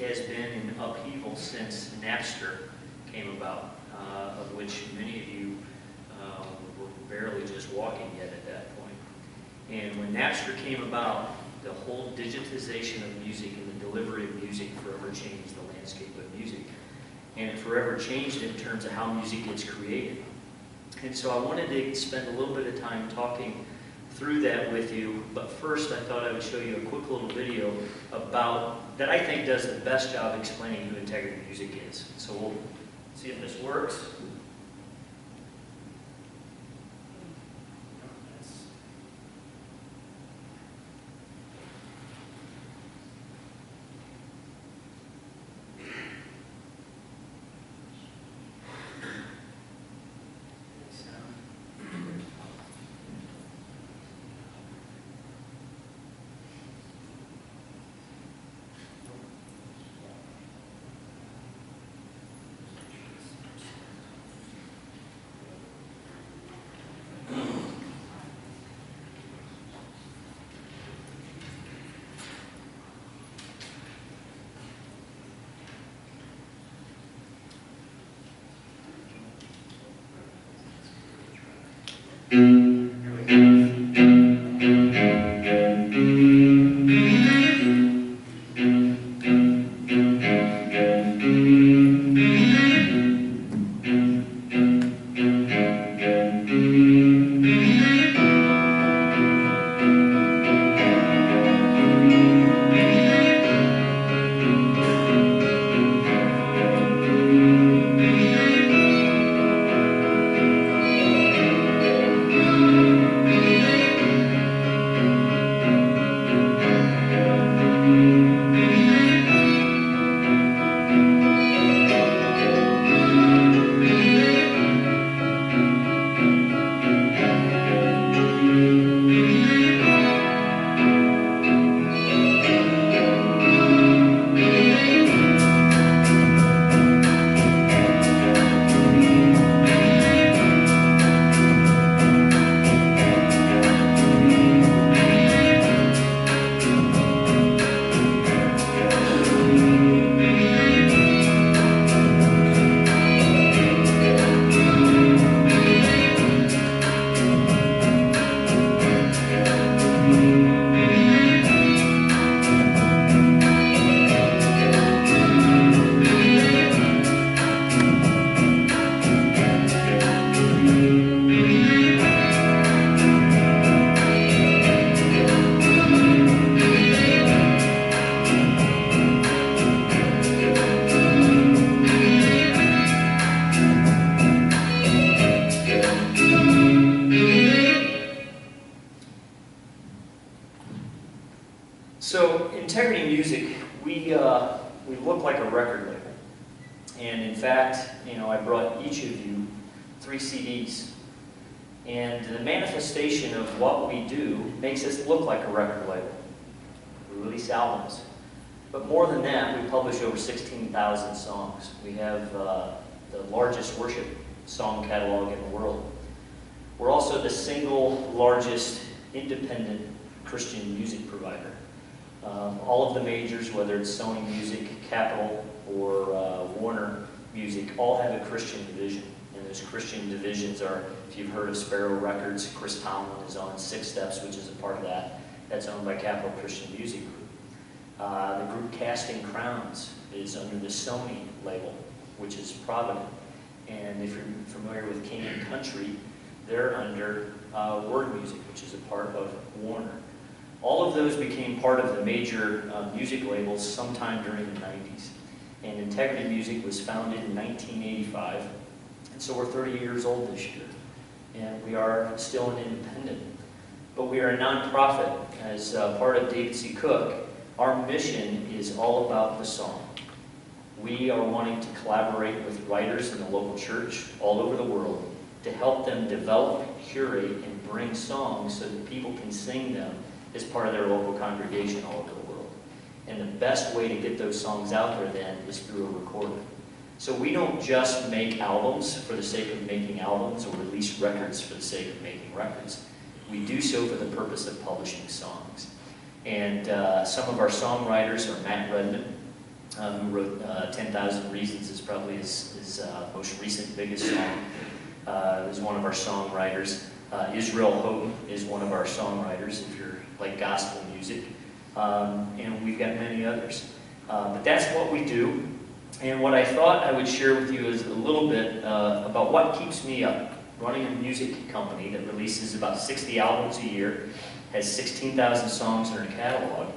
has been in upheaval since Napster came about, of which many of you were barely just walking yet at that point. And when Napster came about, the whole digitization of music and the delivery of music forever changed the landscape of music. And it forever changed in terms of how music gets created. And so I wanted to spend a little bit of time talking through that with you, but first I thought I would show you a quick little video about, that I think does the best job explaining who integrity music is. So we'll see if this works. So, Integrity Music, we look like a record label. And in fact, I brought each of you 3 CDs. And the manifestation of what we do makes us look like a record label. We release albums. But more than that, we publish over 16,000 songs. We have the largest worship song catalog in the world. We're also the single largest independent Christian music provider. All of the majors, whether it's Sony Music, Capitol, or Warner Music, all have a Christian division. And those Christian divisions are, if you've heard of Sparrow Records, Chris Tomlin is on 6 Steps, which is a part of that. That's owned by Capitol Christian Music Group. The group Casting Crowns is under the Sony label, which is Provident. And if you're familiar with King & Country, they're under Word Music, which is a part of Warner. All of those became part of the major music labels sometime during the 90s. And Integrity Music was founded in 1985. And so we're 30 years old this year. And we are still an independent. But we are a nonprofit. As part of David C. Cook, our mission is all about the song. We are wanting to collaborate with writers in the local church all over the world to help them develop, curate, and bring songs so that people can sing them as part of their local congregation all over the world. And the best way to get those songs out there then is through a recording. So we don't just make albums for the sake of making albums or release records for the sake of making records. We do so for the purpose of publishing songs. And some of our songwriters are Matt Redman, who wrote 10,000 Reasons, is probably his most recent biggest song. Is one of our songwriters. Israel Houghton is one of our songwriters, if you're like gospel music. And we've got many others. But that's what we do. And what I thought I would share with you is a little bit about what keeps me up. Running a music company that releases about 60 albums a year, has 16,000 songs in our catalog.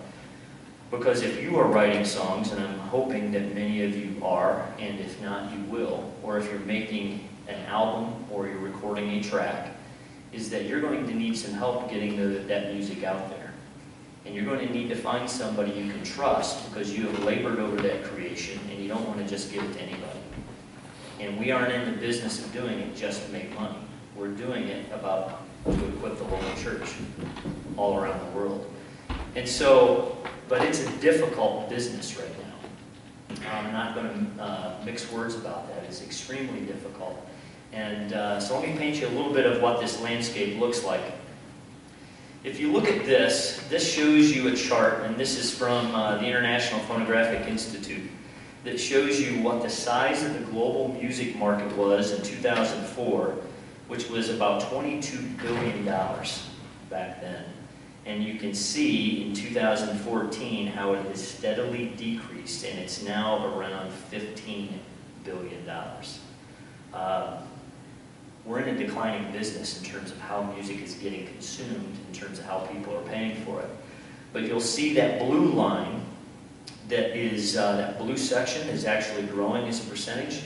Because if you are writing songs, and I'm hoping that many of you are, and if not, you will, or if you're making an album or you're recording a track, is that you're going to need some help getting that music out there. And you're going to need to find somebody you can trust because you have labored over that creation and you don't want to just give it to anybody. And we aren't in the business of doing it just to make money. We're doing it to equip the local church all around the world. And so, but it's a difficult business right now. I'm not going to mix words about that. It's extremely difficult. And so let me paint you a little bit of what this landscape looks like. If you look at this, this shows you a chart, and this is from the International Phonographic Institute, that shows you what the size of the global music market was in 2004, which was about $22 billion back then. And you can see in 2014 how it has steadily decreased, and it's now around $15 billion. We're in a declining business in terms of how music is getting consumed, in terms of how people are paying for it. But you'll see that blue line, that blue section is actually growing as a percentage.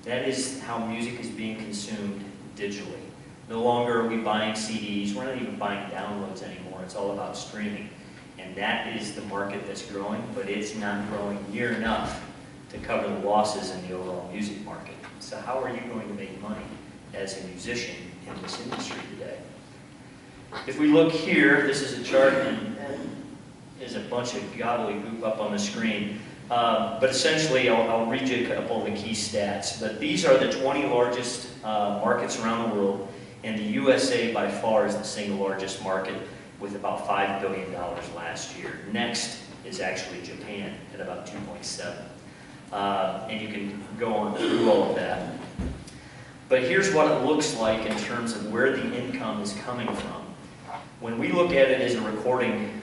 That is how music is being consumed digitally. No longer are we buying CDs, we're not even buying downloads anymore, it's all about streaming. And that is the market that's growing, but it's not growing near enough to cover the losses in the overall music market. So how are you going to make money as a musician in this industry today? If we look here, this is a chart, and there's a bunch of gobbledygook up on the screen. But essentially, I'll read you a couple of the key stats. But these are the 20 largest markets around the world, and the USA by far is the single largest market with about $5 billion last year. Next is actually Japan at about 2.7. And you can go on through all of that. But here's what it looks like in terms of where the income is coming from. When we look at it as a recording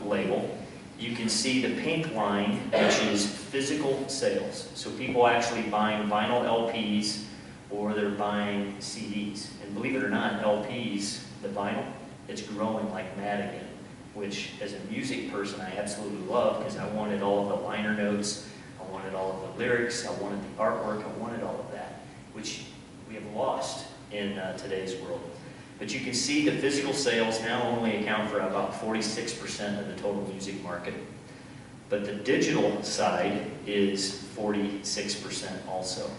label, you can see the pink line, which is physical sales. So people actually buying vinyl LPs or they're buying CDs. And believe it or not, LPs, the vinyl, it's growing like mad again, which as a music person I absolutely love because I wanted all of the liner notes, I wanted all of the lyrics, I wanted the artwork, I wanted all of that, which we have lost in today's world. But you can see the physical sales now only account for about 46% of the total music market. But the digital side is 46% also.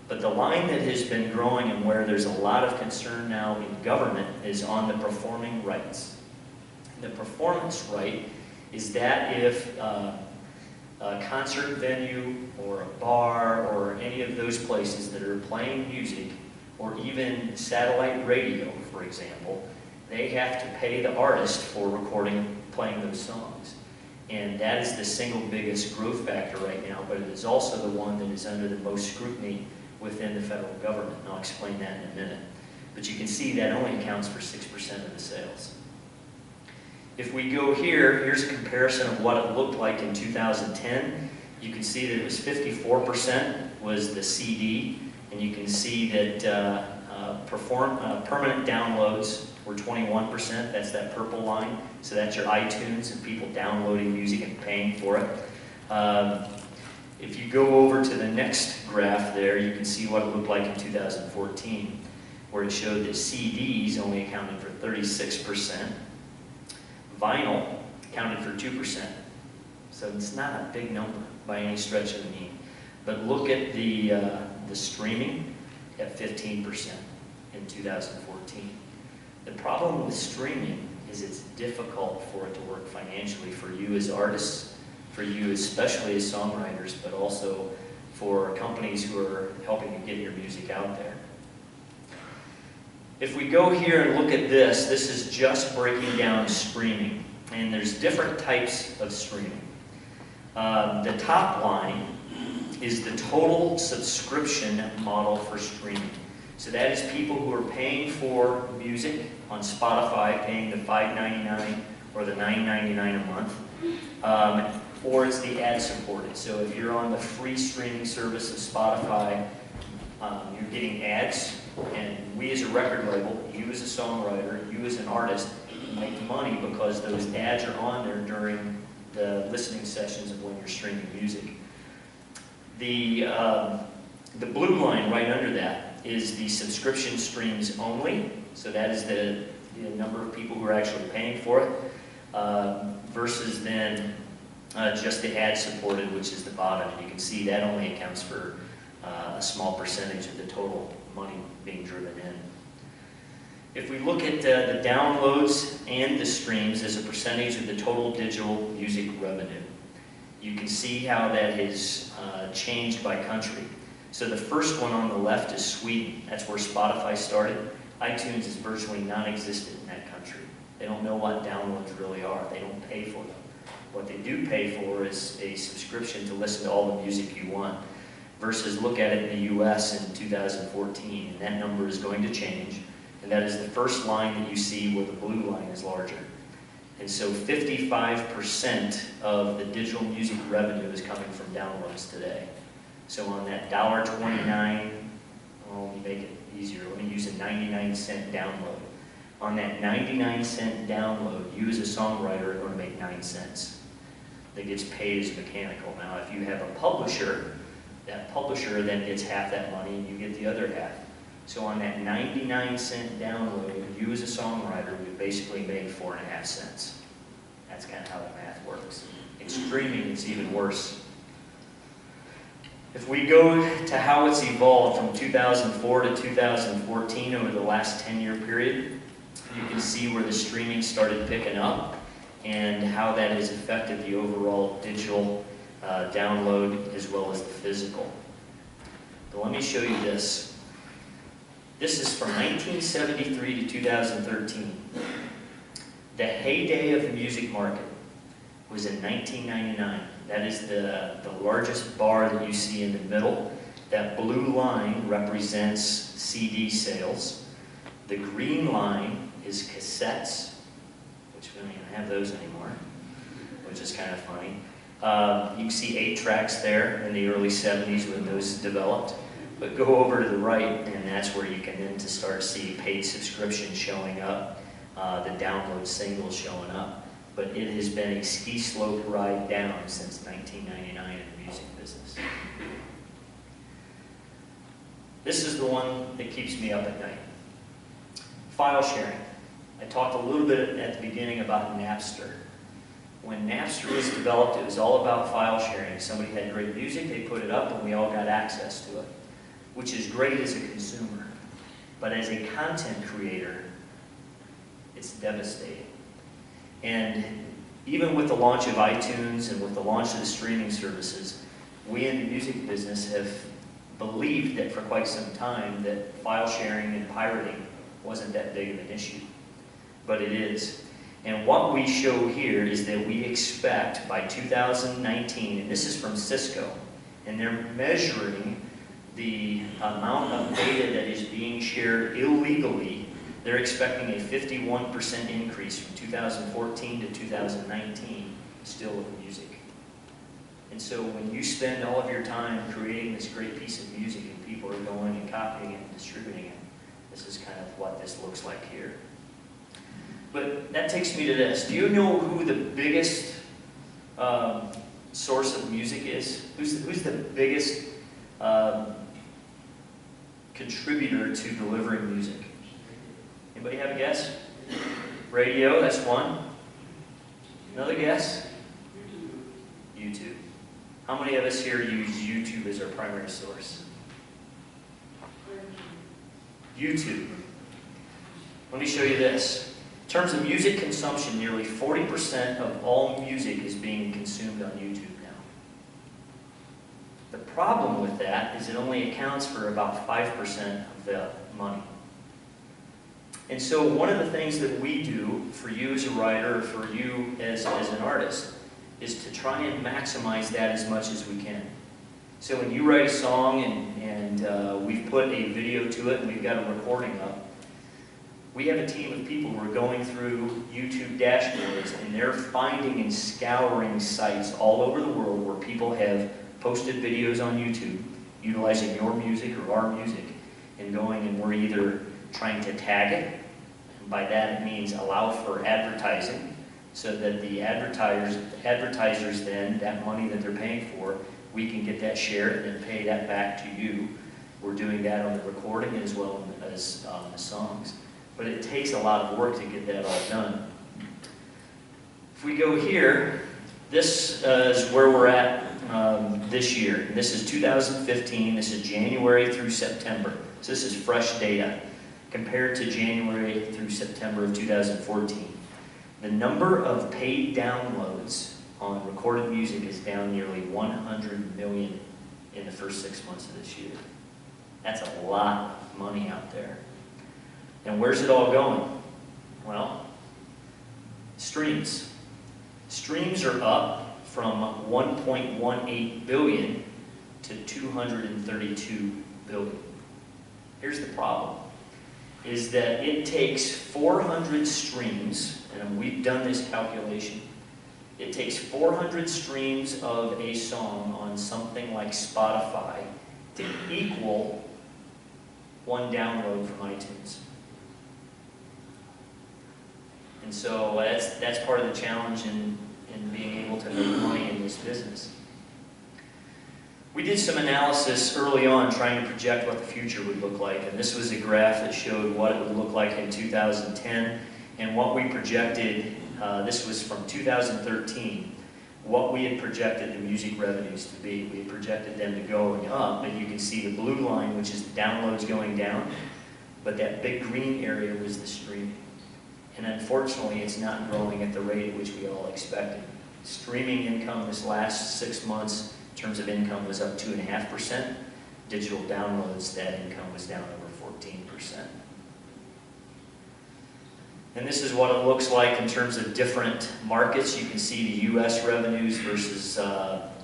But the line that has been growing and where there's a lot of concern now in government is on the performing rights. The performance right is that if a concert venue or a bar or any of those places that are playing music, or even satellite radio, for example, they have to pay the artist for recording, playing those songs. And that is the single biggest growth factor right now, but it is also the one that is under the most scrutiny within the federal government. And I'll explain that in a minute. But you can see that only accounts for 6% of the sales. If we go here, here's a comparison of what it looked like in 2010. You can see that it was 54% was the CD, and you can see that permanent downloads were 21%. That's that purple line. So that's your iTunes and people downloading music and paying for it. If you go over to the next graph there, you can see what it looked like in 2014, where it showed that CDs only accounted for 36%. Vinyl accounted for 2%. So it's not a big number by any stretch of the mean. But look at the streaming at 15% in 2014. The problem with streaming is it's difficult for it to work financially for you as artists, for you especially as songwriters, but also for companies who are helping to get your music out there. If we go here and look at this, this is just breaking down streaming. And there's different types of streaming. The top line is the total subscription model for streaming. So that is people who are paying for music on Spotify, paying the $5.99 or the $9.99 a month, or it's the ad-supported. So if you're on the free streaming service of Spotify, you're getting ads, and we as a record label, you as a songwriter, you as an artist, make money because those ads are on there during the listening sessions of when you're streaming music. The blue line right under that is the subscription streams only. So that is the number of people who are actually paying for it, versus then just the ad-supported, which is the bottom. And you can see that only accounts for a small percentage of the total money being driven in. If we look at the downloads and the streams as a percentage of the total digital music revenue, you can see how that has changed by country. So the first one on the left is Sweden. That's where Spotify started. iTunes is virtually non-existent in that country. They don't know what downloads really are. They don't pay for them. What they do pay for is a subscription to listen to all the music you want, versus look at it in the US in 2014, and that number is going to change, and that is the first line that you see where the blue line is larger. And so 55% of the digital music revenue is coming from downloads today. So on that $1.29, let me make it easier, let me use a 99-cent download. On that 99-cent download, you as a songwriter are going to make 9 cents. That gets paid as mechanical. Now if you have a publisher, that publisher then gets half that money and you get the other half. So on that 99-cent download, you as a songwriter would basically make 4.5 cents. That's kind of how the math works. In streaming, it's even worse. If we go to how it's evolved from 2004 to 2014 over the last 10-year period, you can see where the streaming started picking up and how that has affected the overall digital download as well as the physical. But let me show you this. This is from 1973 to 2013. The heyday of the music market was in 1999. That is the largest bar that you see in the middle. That blue line represents CD sales. The green line is cassettes, which we don't even have those anymore, which is kind of funny. You can see 8 tracks there in the early 70s when those developed. But go over to the right, and that's where you can then start to see paid subscription showing up, the download singles showing up. But it has been a ski slope ride down since 1999 in the music business. This is the one that keeps me up at night. File sharing. I talked a little bit at the beginning about Napster. When Napster was developed, it was all about file sharing. If somebody had great music, they put it up and we all got access to it, which is great as a consumer. But as a content creator, it's devastating. And even with the launch of iTunes and with the launch of the streaming services, we in the music business have believed that for quite some time that file sharing and pirating wasn't that big of an issue. But it is. And what we show here is that we expect by 2019, and this is from Cisco, and they're measuring the amount of data that is being shared illegally. They're expecting a 51% increase from 2014 to 2019 still with music. And so when you spend all of your time creating this great piece of music and people are going and copying it and distributing it, this is kind of what this looks like here. But that takes me to this. Do you know who the biggest source of music is? Who's the biggest contributor to delivering music? Anybody have a guess? Radio, that's one. Another guess? YouTube. How many of us here use YouTube as our primary source? YouTube. Let me show you this. In terms of music consumption, nearly 40% of all music is being consumed on YouTube now. The problem with that is it only accounts for about 5% of the money. And so one of the things that we do for you as a writer, or for you as an artist, is to try and maximize that as much as we can. So when you write a song and we've put a video to it and we've got a recording up, we have a team of people who are going through YouTube dashboards and they're finding and scouring sites all over the world where people have posted videos on YouTube utilizing your music or our music, and going, and we're either trying to tag it, and by that it means allow for advertising, so that the advertisers then, that money that they're paying for, we can get that share and then pay that back to you. We're doing that on the recording as well as on the songs. But it takes a lot of work to get that all done. If we go here, this is where we're at this year. This is 2015. This is January through September. So this is fresh data compared to January through September of 2014. The number of paid downloads on recorded music is down nearly 100 million in the first 6 months of this year. That's a lot of money out there. And where's it all going? Well, streams. Streams are up from 1.18 billion to 232 billion. Here's the problem, is that it takes 400 streams, and we've done this calculation, it takes 400 streams of a song on something like Spotify to equal one download from iTunes. And so that's part of the challenge in being able to make money in this business. We did some analysis early on trying to project what the future would look like, and this was a graph that showed what it would look like in 2010 and what we projected. This was from 2013, what we had projected the music revenues to be. We had projected them to going up, but you can see the blue line, which is the downloads going down, but that big green area was the streaming. And unfortunately, it's not growing at the rate at which we all expected. Streaming income this last 6 months, in terms of income, was up 2.5%. Digital downloads, that income was down over 14%. And this is what it looks like in terms of different markets. You can see the US revenues versus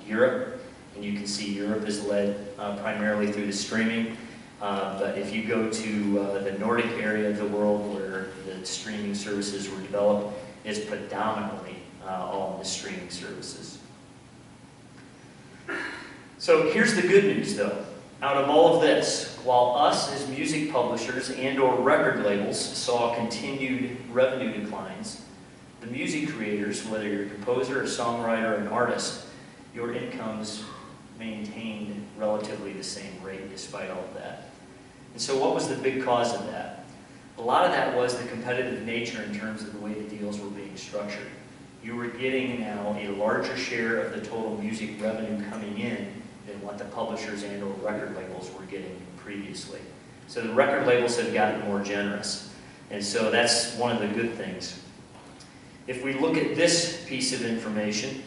Europe. And you can see Europe is led primarily through the streaming. But if you go to the Nordic area of the world where the streaming services were developed, it's predominantly all in the streaming services. So here's the good news though. Out of all of this, while us as music publishers and or record labels saw continued revenue declines, the music creators, whether you're a composer, a songwriter, or an artist, your incomes maintained relatively the same rate despite all of that. And so what was the big cause of that? A lot of that was the competitive nature in terms of the way the deals were being structured. You were getting now a larger share of the total music revenue coming in than what the publishers and or record labels were getting previously. So the record labels have gotten more generous. And so that's one of the good things. If we look at this piece of information,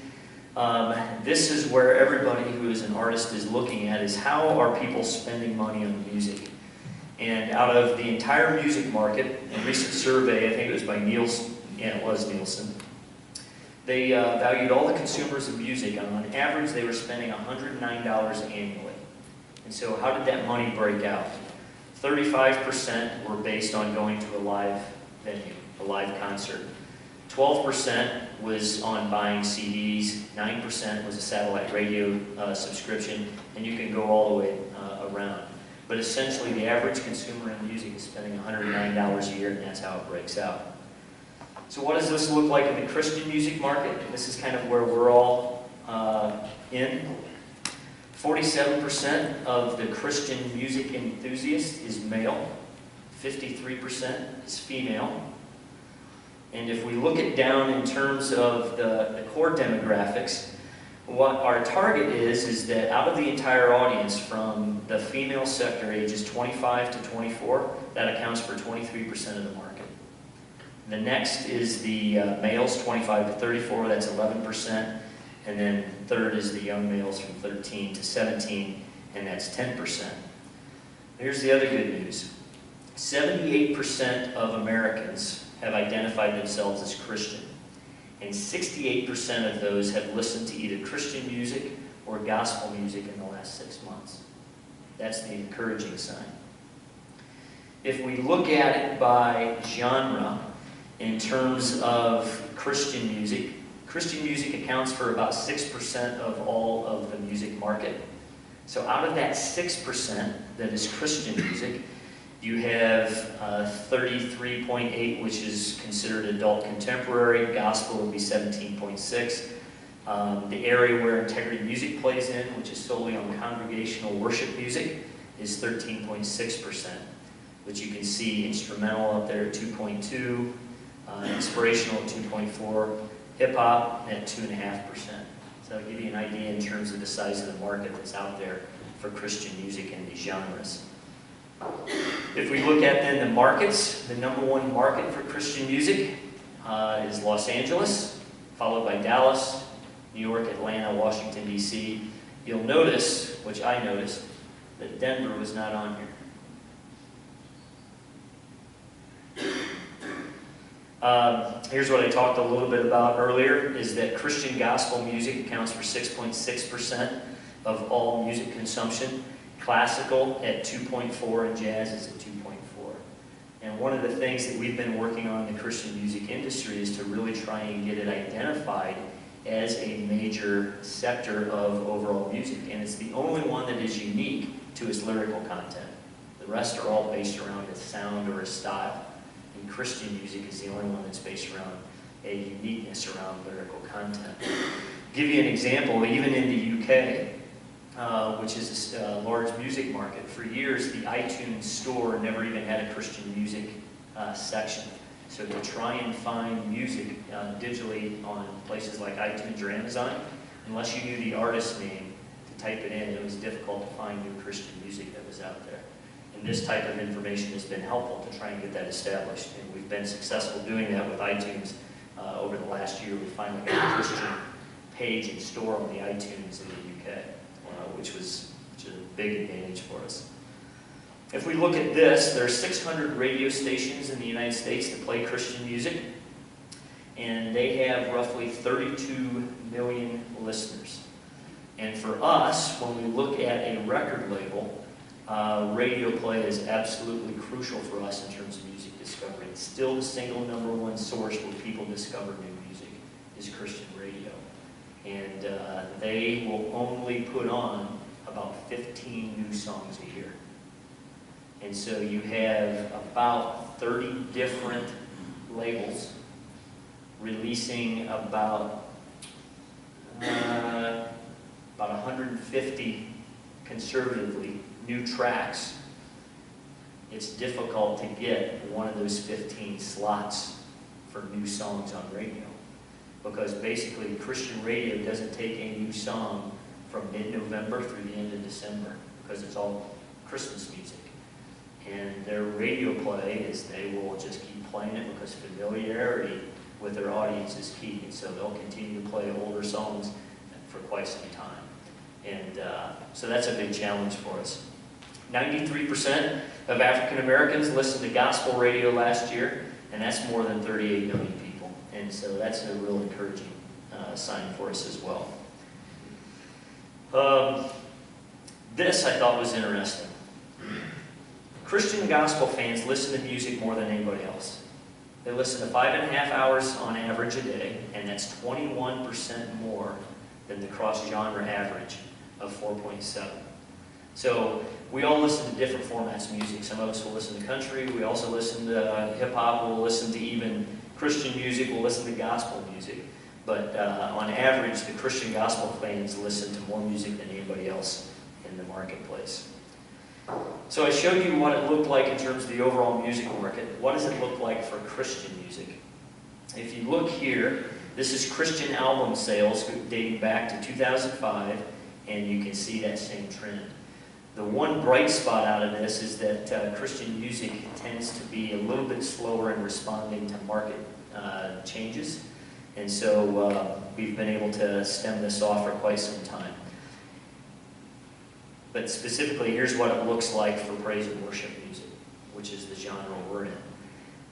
this is where everybody who is an artist is looking at, is how are people spending money on music. And out of the entire music market, a recent survey, I think it was by Nielsen, yeah, it was Nielsen, they valued all the consumers of music, and on average they were spending $109 annually. And so how did that money break out? 35% were based on going to a live venue, a live concert. 12% was on buying CDs, 9% was a satellite radio subscription, and you can go all the way around. But essentially the average consumer in music is spending $109 a year, and that's how it breaks out. So what does this look like in the Christian music market? This is kind of where we're all in. 47% of the Christian music enthusiast is male. 53% is female. And if we look it down in terms of the core demographics, what our target is that out of the entire audience, from the female sector, ages 25 to 24, that accounts for 23% of the market. The next is the males, 25 to 34, that's 11%. And then third is the young males from 13 to 17, and that's 10%. Here's the other good news. 78% of Americans have identified themselves as Christian. And 68% of those have listened to either Christian music or gospel music in the last 6 months. That's the encouraging sign. If we look at it by genre, in terms of Christian music accounts for about 6% of all of the music market. So out of that 6% that is Christian music, you have 33.8, which is considered adult contemporary. Gospel would be 17.6. The area where integrity music plays in, which is solely on congregational worship music, is 13.6%. But you can see instrumental up there at 2.2, inspirational at 2.4, hip-hop at 2.5%. So I'll give you an idea in terms of the size of the market that's out there for Christian music in these genres. If we look at then the markets, the #1 market for Christian music is Los Angeles, followed by Dallas, New York, Atlanta, Washington, D.C. You'll notice, which I noticed, that Denver was not on here. Here's what I talked a little bit about earlier, is that Christian gospel music accounts for 6.6% of all music consumption, classical at 2.4%, and jazz is at 2.4%. And one of the things that we've been working on in the Christian music industry is to really try and get it identified as a major sector of overall music. And it's the only one that is unique to its lyrical content. The rest are all based around a sound or a style. And Christian music is the only one that's based around a uniqueness around lyrical content. Give you an example, even in the UK, which is a large music market, for years the iTunes store never even had a Christian music section. So to try and find music digitally on places like iTunes or Amazon, unless you knew the artist name to type it in, it was difficult to find new Christian music that was out there. And this type of information has been helpful to try and get that established. And we've been successful doing that with iTunes over the last year. We finally got a Christian page and store on the iTunes in the UK, which is a big advantage for us. If we look at this, there are 600 radio stations in the United States that play Christian music, and they have roughly 32 million listeners. And for us, when we look at a record label, radio play is absolutely crucial for us in terms of music discovery. It's still the single #1 source where people discover new music is Christian radio. And they will only put on about 15 new songs a year. And so you have about 30 different labels releasing about 150 conservatively new tracks. It's difficult to get one of those 15 slots for new songs on radio, because basically Christian radio doesn't take a new song from mid-November through the end of December, because it's all Christmas music. And their radio play is they will just keep playing it because familiarity with their audience is key. And so they'll continue to play older songs for quite some time. And so that's a big challenge for us. 93% of African Americans listened to gospel radio last year, and that's more than 38 million people. And so that's a real encouraging sign for us as well. This I thought was interesting. Christian gospel fans listen to music more than anybody else. They listen to 5.5 hours on average a day, and that's 21% more than the cross-genre average of 4.7. So we all listen to different formats of music. Some of us will listen to country, we also listen to hip-hop, we'll listen to even Christian music, we'll listen to gospel music. But on average, the Christian gospel fans listen to more music than anybody else in the marketplace. So I showed you what it looked like in terms of the overall music market. What does it look like for Christian music? If you look here, this is Christian album sales dating back to 2005, and you can see that same trend. The one bright spot out of this is that Christian music tends to be a little bit slower in responding to market changes, and so we've been able to stem this off for quite some time. But specifically, here's what it looks like for praise and worship music, which is the genre we're in.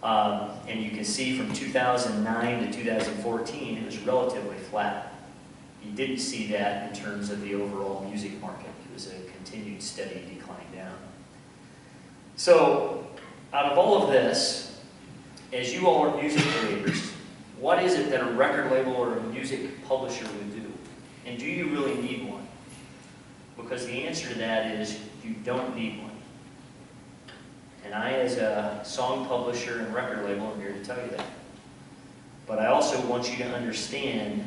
And you can see from 2009 to 2014, it was relatively flat. You didn't see that in terms of the overall music market. It was a continued steady decline down. So, out of all of this, as you all are music creators, what is it that a record label or a music publisher would do? And do you really need one? Because the answer to that is you don't need one. And I, as a song publisher and record label, am here to tell you that. But I also want you to understand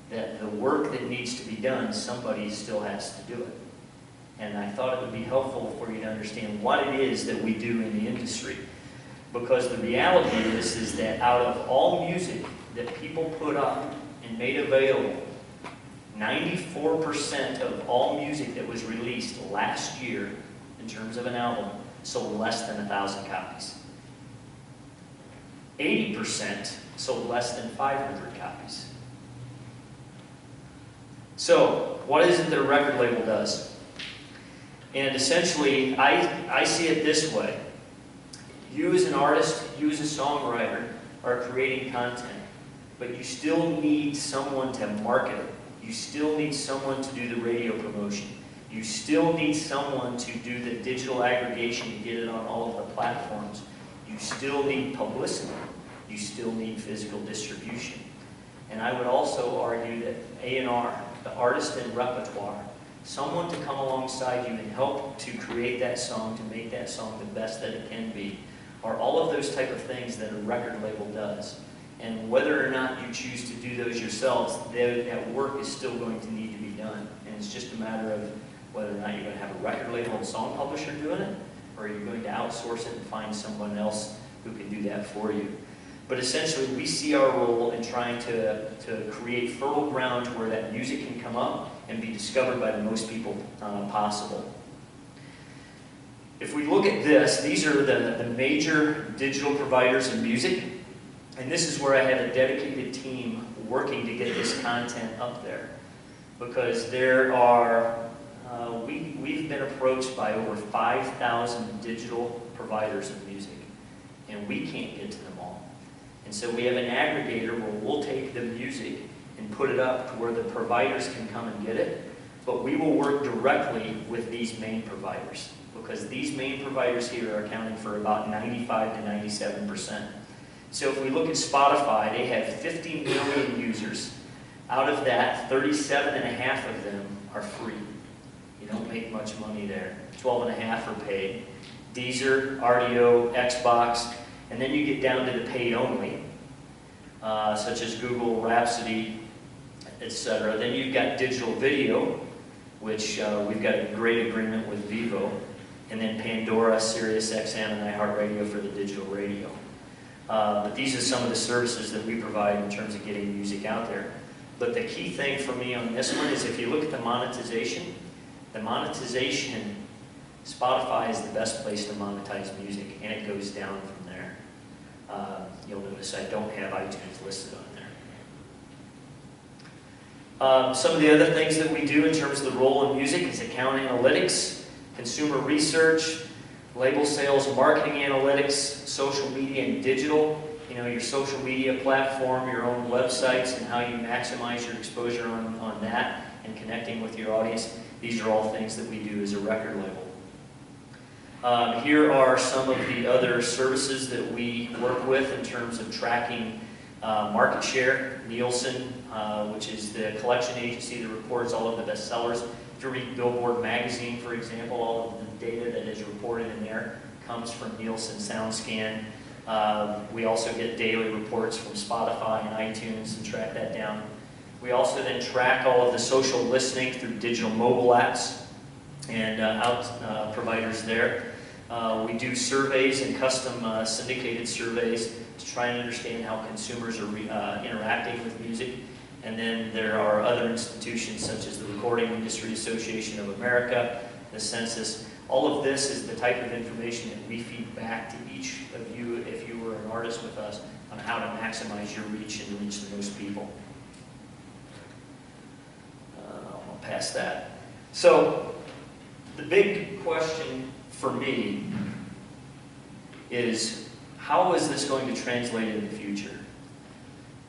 that the work that needs to be done, somebody still has to do it. And I thought it would be helpful for you to understand what it is that we do in the industry. Because the reality is that out of all music that people put up and made available, 94% of all music that was released last year, in terms of an album, sold less than 1,000 copies. 80% sold less than 500 copies. So, what is it that a record label does? And essentially, I see it this way. You as an artist, you as a songwriter, are creating content, but you still need someone to market it. You still need someone to do the radio promotion. You still need someone to do the digital aggregation to get it on all of the platforms. You still need publicity. You still need physical distribution. And I would also argue that A&R, the artist and repertoire, someone to come alongside you and help to create that song, to make that song the best that it can be, are all of those type of things that a record label does. And whether or not you choose to do those yourselves, that work is still going to need to be done. And it's just a matter of whether or not you're going to have a record label and song publisher doing it, or you're going to outsource it and find someone else who can do that for you. But essentially, we see our role in trying to create fertile ground where that music can come up and be discovered by the most people possible. If we look at this, these are the major digital providers of music. And this is where I have a dedicated team working to get this content up there. Because there are, we've been approached by over 5,000 digital providers of music. And we can't get to them all. And so we have an aggregator where we'll take the music and put it up to where the providers can come and get it. But we will work directly with these main providers. Because these main providers here are accounting for about 95 to 97%. So if we look at Spotify, they have 50 million users. Out of that, 37.5 of them are free. You don't make much money there. 12.5 are paid. Deezer, RDO, Xbox, and then you get down to the paid only, such as Google, Rhapsody, etc. Then you've got digital video, which we've got a great agreement with Vivo, and then Pandora, Sirius XM, and iHeartRadio for the digital radio. But these are some of the services that we provide in terms of getting music out there. But the key thing for me on this one is if you look at the monetization, Spotify is the best place to monetize music, and it goes down from there. You'll notice I don't have iTunes listed on there. Some of the other things that we do in terms of the role in music is account analytics, consumer research, label sales, marketing analytics, social media and digital. You know, your social media platform, your own websites, and how you maximize your exposure on that and connecting with your audience. These are all things that we do as a record label. Here are some of the other services that we work with in terms of tracking market share. Nielsen, which is the collection agency that reports all of the bestsellers. If you read Billboard magazine, for example, all of the data that is reported in there comes from Nielsen SoundScan. We also get daily reports from Spotify and iTunes and track that down. We also then track all of the social listening through digital mobile apps and providers there. We do surveys and custom syndicated surveys to try and understand how consumers are interacting with music. And then there are other institutions such as the Recording Industry Association of America, the Census. All of this is the type of information that we feed back to each of you if you were an artist with us on how to maximize your reach and reach the most people. I'll pass that. So the big question for me is, how is this going to translate in the future?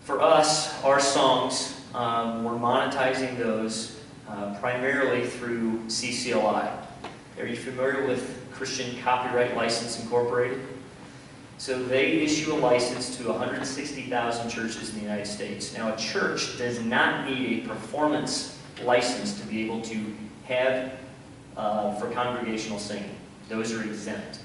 For us, our songs, we're monetizing those primarily through CCLI. Are you familiar with Christian Copyright License Incorporated? So they issue a license to 160,000 churches in the United States. Now, a church does not need a performance license to be able to have for congregational singing. Those are exempt.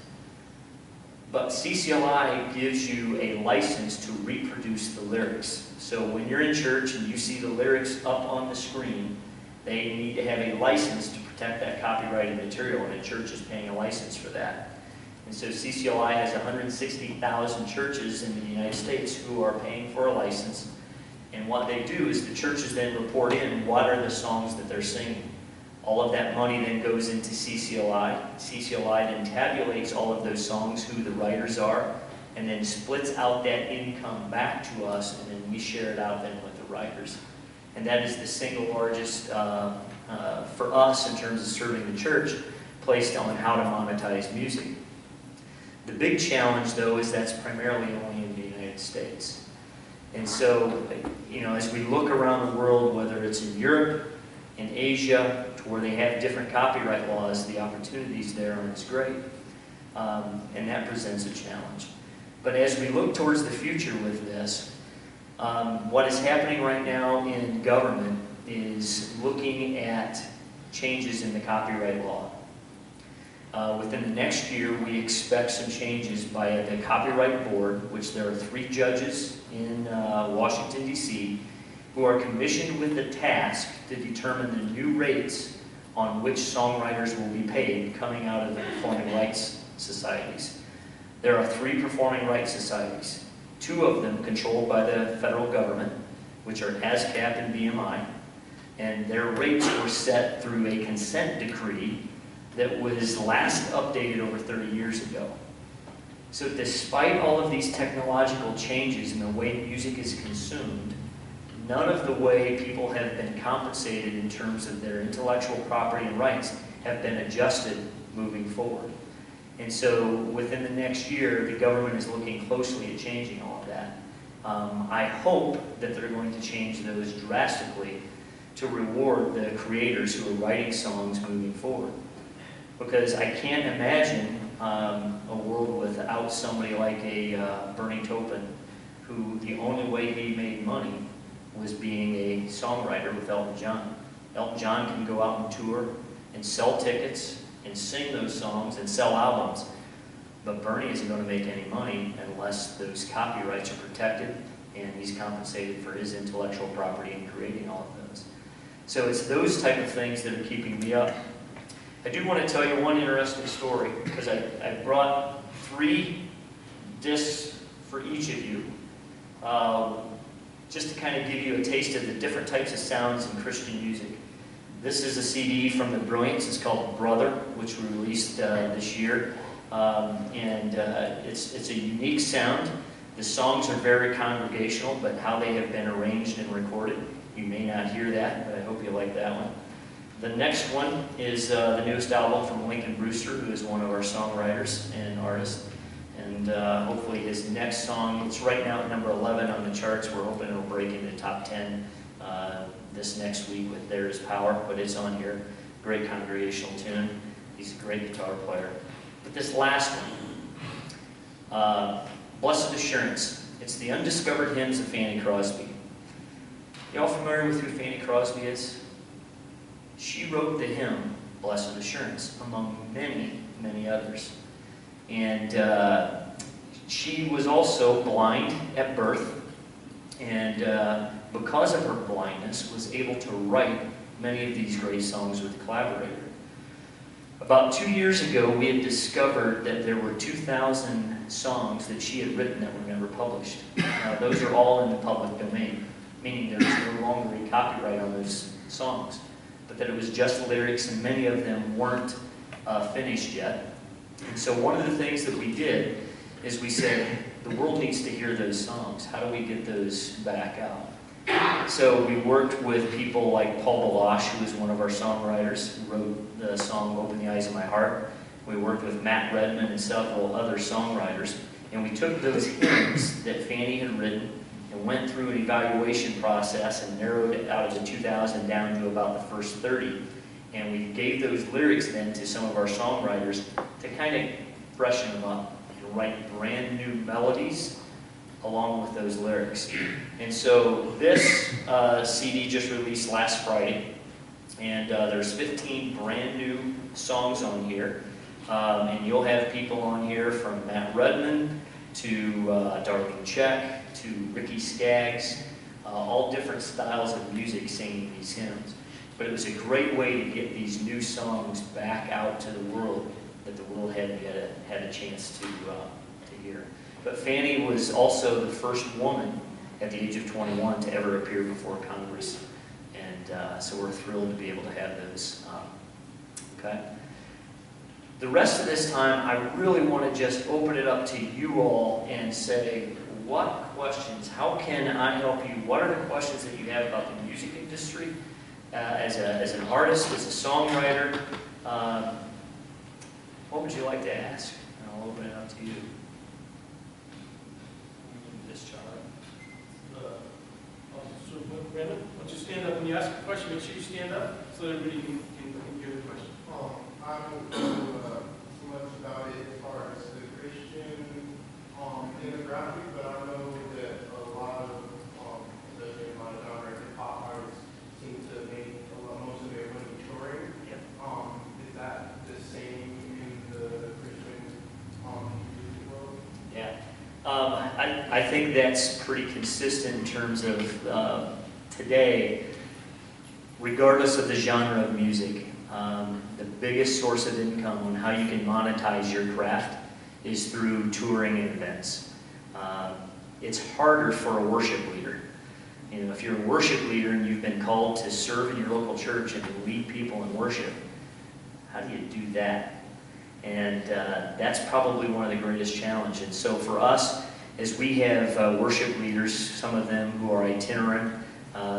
But CCLI gives you a license to reproduce the lyrics. So when you're in church and you see the lyrics up on the screen, they need to have a license to protect that copyrighted material, and a church is paying a license for that. And so CCLI has 160,000 churches in the United States who are paying for a license. And what they do is the churches then report in what are the songs that they're singing. All of that money then goes into CCLI. CCLI then tabulates all of those songs, who the writers are, and then splits out that income back to us, and then we share it out then with the writers. And that is the single largest, for us in terms of serving the church, placed on how to monetize music. The big challenge, though, is that's primarily only in the United States. And so, as we look around the world, whether it's in Europe, in Asia, to where they have different copyright laws, the opportunities there aren't as great. And that presents a challenge. But as we look towards the future with this, what is happening right now in government is looking at changes in the copyright law. Within the next year, we expect some changes by the Copyright Board, which there are 3 judges in Washington, D.C., who are commissioned with the task to determine the new rates on which songwriters will be paid coming out of the performing rights societies. There are 3 performing rights societies, 2 of them controlled by the federal government, which are ASCAP and BMI, and their rates were set through a consent decree that was last updated over 30 years ago. So despite all of these technological changes in the way music is consumed, none of the way people have been compensated in terms of their intellectual property and rights have been adjusted moving forward. And so within the next year, the government is looking closely at changing all of that. I hope that they're going to change those drastically to reward the creators who are writing songs moving forward. Because I can't imagine a world without somebody like a Bernie Taupin, who the only way he made money was being a songwriter with Elton John. Elton John can go out and tour and sell tickets and sing those songs and sell albums. But Bernie isn't going to make any money unless those copyrights are protected and he's compensated for his intellectual property in creating all of those. So it's those type of things that are keeping me up. I do want to tell you one interesting story, because I brought 3 discs for each of you, just to kind of give you a taste of the different types of sounds in Christian music. This is a CD from the Brilliance. It's called Brother, which we released this year. It's a unique sound. The songs are very congregational, but how they have been arranged and recorded, you may not hear that, but I hope you like that one. The next one is the newest album from Lincoln Brewster, who is one of our songwriters and artists. And hopefully his next song, it's right now at number 11 on the charts. We're hoping it'll break into the top 10 this next week with There Is Power, but it's on here. Great congregational tune. He's a great guitar player. But this last one, Blessed Assurance. It's the undiscovered hymns of Fanny Crosby. Y'all familiar with who Fanny Crosby is? She wrote the hymn, Blessed Assurance, among many, many others. And she was also blind at birth, and because of her blindness, was able to write many of these great songs with a collaborator. About 2 years ago, we had discovered that there were 2,000 songs that she had written that were never published. Now, those are all in the public domain, meaning there is no longer a copyright on those songs, but that it was just lyrics, and many of them weren't finished yet. And so one of the things that we did is we said, the world needs to hear those songs. How do we get those back out? So we worked with people like Paul Balash, who is one of our songwriters, who wrote the song Open the Eyes of My Heart. We worked with Matt Redman and several other songwriters, And we took those hymns that Fanny had written and went through an evaluation process and narrowed it out of the 2,000 down to about the first 30. And we gave those lyrics then to some of our songwriters to kind of freshen them up and write brand new melodies along with those lyrics. And so this CD just released last Friday, and there's 15 brand new songs on here. And you'll have people on here from Matt Redman to Darlene Check to Ricky Skaggs, all different styles of music singing these hymns. But it was a great way to get these new songs back out to the world that the world hadn't yet had a chance to hear. But Fanny was also the first woman at the age of 21 to ever appear before Congress. And so we're thrilled to be able to have those. Okay. The rest of this time, I really want to just open it up to you all and say, what questions, how can I help you? What are the questions that you have about the music industry? As an artist, as a songwriter, what would you like to ask? And I'll open it up to you. This child. So, Brandon, why don't you stand up when you ask a question? Make sure you stand up so that everybody can hear the question. I don't know so much about it as far as the Christian demographic, but I know that a lot of, especially in my genre, hip-hop artists seem to make most of their money touring. Yep. Is that the same in the Christian music world? Yeah. I think that's pretty consistent in terms of today, regardless of the genre of music. The biggest source of income on how you can monetize your craft is through touring and events. It's harder for a worship leader. You know, if you're a worship leader and you've been called to serve in your local church and to lead people in worship, how do you do that? And that's probably one of the greatest challenges. And so for us, as we have worship leaders, some of them who are itinerant,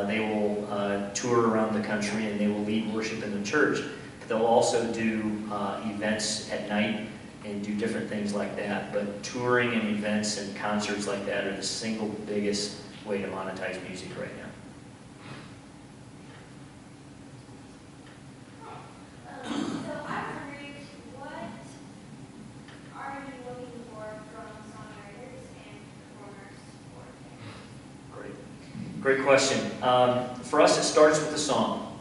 they will tour around the country and they will lead worship in the church. They'll also do events at night and do different things like that. But touring and events and concerts like that are the single biggest way to monetize music right now. So I was wondering, what are you looking for from songwriters and performers or Great question. For us, it starts with the song.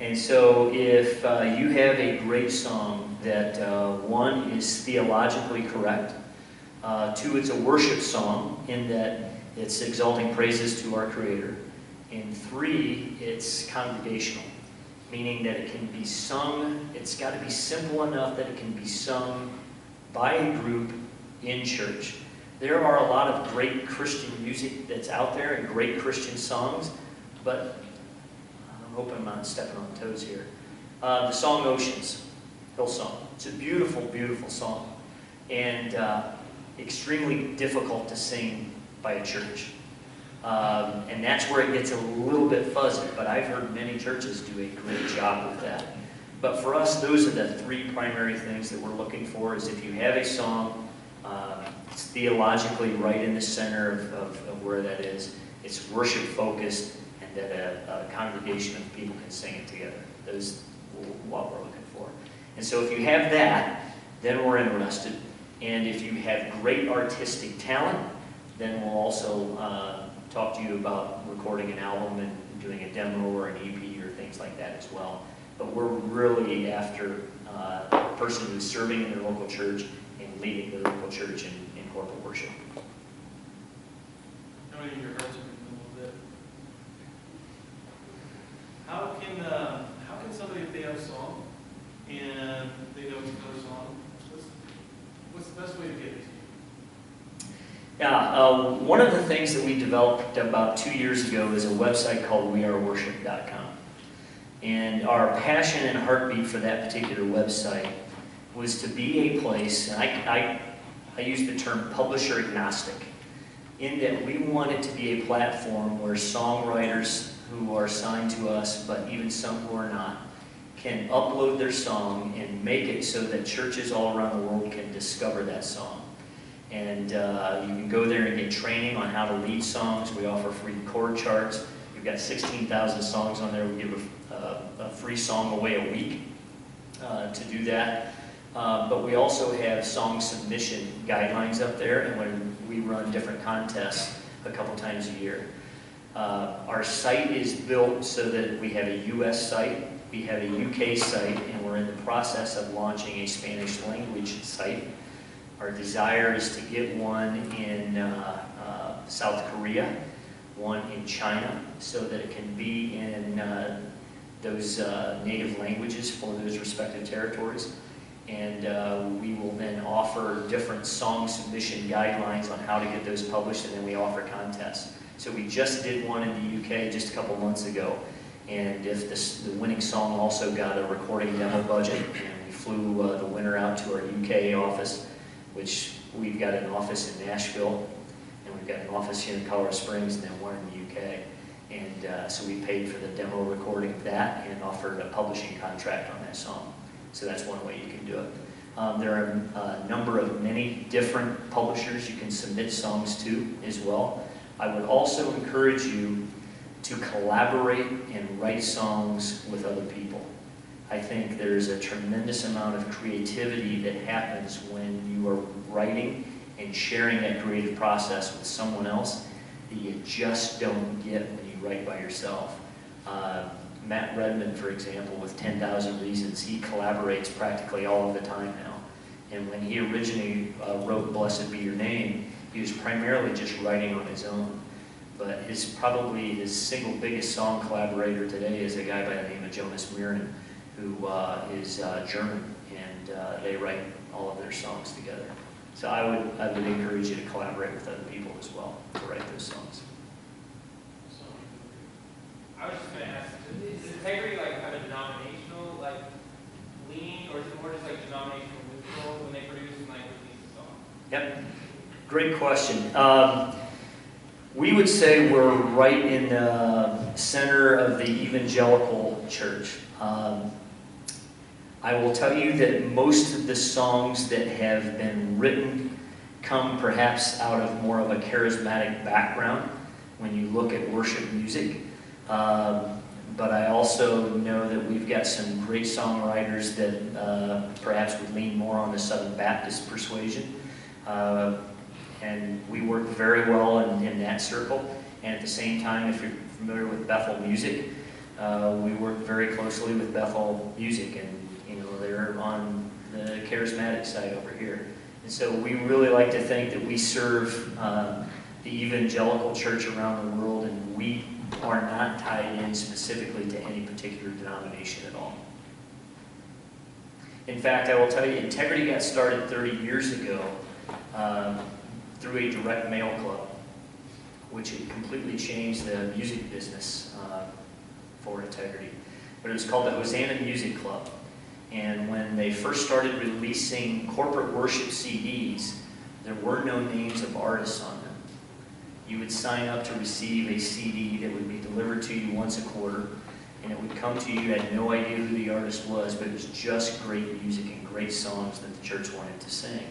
And so if you have a great song that, one, is theologically correct, two, it's a worship song in that it's exalting praises to our Creator, and three, it's congregational, meaning that it can be sung, it's got to be simple enough that it can be sung by a group in church. There are a lot of great Christian music that's out there and great Christian songs, but I'm hoping I'm not stepping on toes here. The song Oceans, Hillsong. It's a beautiful, beautiful song, and extremely difficult to sing by a church. And that's where it gets a little bit fuzzy, but I've heard many churches do a great job with that. But for us, those are the three primary things that we're looking for, is if you have a song, it's theologically right in the center of where that is, it's worship focused, and that a congregation of people can sing it together. Those are what we're looking for. And so if you have that, then we're interested. And if you have great artistic talent, then we'll also talk to you about recording an album and doing a demo or an EP or things like that as well. But we're really after a person who's serving in their local church and leading their local church in corporate worship. How many of your hearts are a little bit? How can somebody, if they have a song and they know it's another song, what's the best way to get it? Yeah, one of the things that we developed about 2 years ago is a website called weareworship.com. And our passion and heartbeat for that particular website was to be a place, and I use the term publisher agnostic, in that we wanted to be a platform where songwriters who are signed to us, but even some who are not, can upload their song and make it so that churches all around the world can discover that song. And you can go there and get training on how to lead songs. We offer free chord charts. We've got 16,000 songs on there. We give a free song away a week to do that. But we also have song submission guidelines up there, and when we run different contests a couple times a year. Our site is built so that we have a U.S. site, we have a UK site, and we're in the process of launching a Spanish language site. Our desire is to get one in South Korea, one in China, so that it can be in those native languages for those respective territories. And we will then offer different song submission guidelines on how to get those published, and then we offer contests. So we just did one in the UK just a couple months ago, and if the winning song also got a recording demo budget, and we flew the winner out to our UK office, which we've got an office in Nashville, and we've got an office here in Colorado Springs, and then one in the UK. And so we paid for the demo recording of that and offered a publishing contract on that song. So that's one way you can do it. There are a number of many different publishers you can submit songs to as well. I would also encourage you to collaborate and write songs with other people. I think there's a tremendous amount of creativity that happens when you are writing and sharing that creative process with someone else that you just don't get when you write by yourself. Matt Redman, for example, with 10,000 Reasons, he collaborates practically all of the time now. And when he originally wrote Blessed Be Your Name, he was primarily just writing on his own. But probably his single biggest song collaborator today is a guy by the name of Jonas Mirren, who is German, and they write all of their songs together. So I would encourage you to collaborate with other people as well to write those songs. So, I was just going to ask, is integrity like kind of denominational, like lean, or is it more just like denominational neutral when they produce and like release a song? Yep, great question. We would say we're right in the center of the evangelical church. I will tell you that most of the songs that have been written come perhaps out of more of a charismatic background when you look at worship music. But I also know that we've got some great songwriters that perhaps would lean more on the Southern Baptist persuasion. And we work very well in that circle. And at the same time, if you're familiar with Bethel music, we work very closely with Bethel music, and they're on the charismatic side over here. And so we really like to think that we serve the evangelical church around the world, and we are not tied in specifically to any particular denomination at all. In fact, I will tell you, Integrity got started 30 years ago through a direct mail club, which completely changed the music business for Integrity. But it was called the Hosanna Music Club. And when they first started releasing corporate worship CDs, there were no names of artists on them. You would sign up to receive a CD that would be delivered to you once a quarter, and it would come to you. You had no idea who the artist was, but it was just great music and great songs that the church wanted to sing.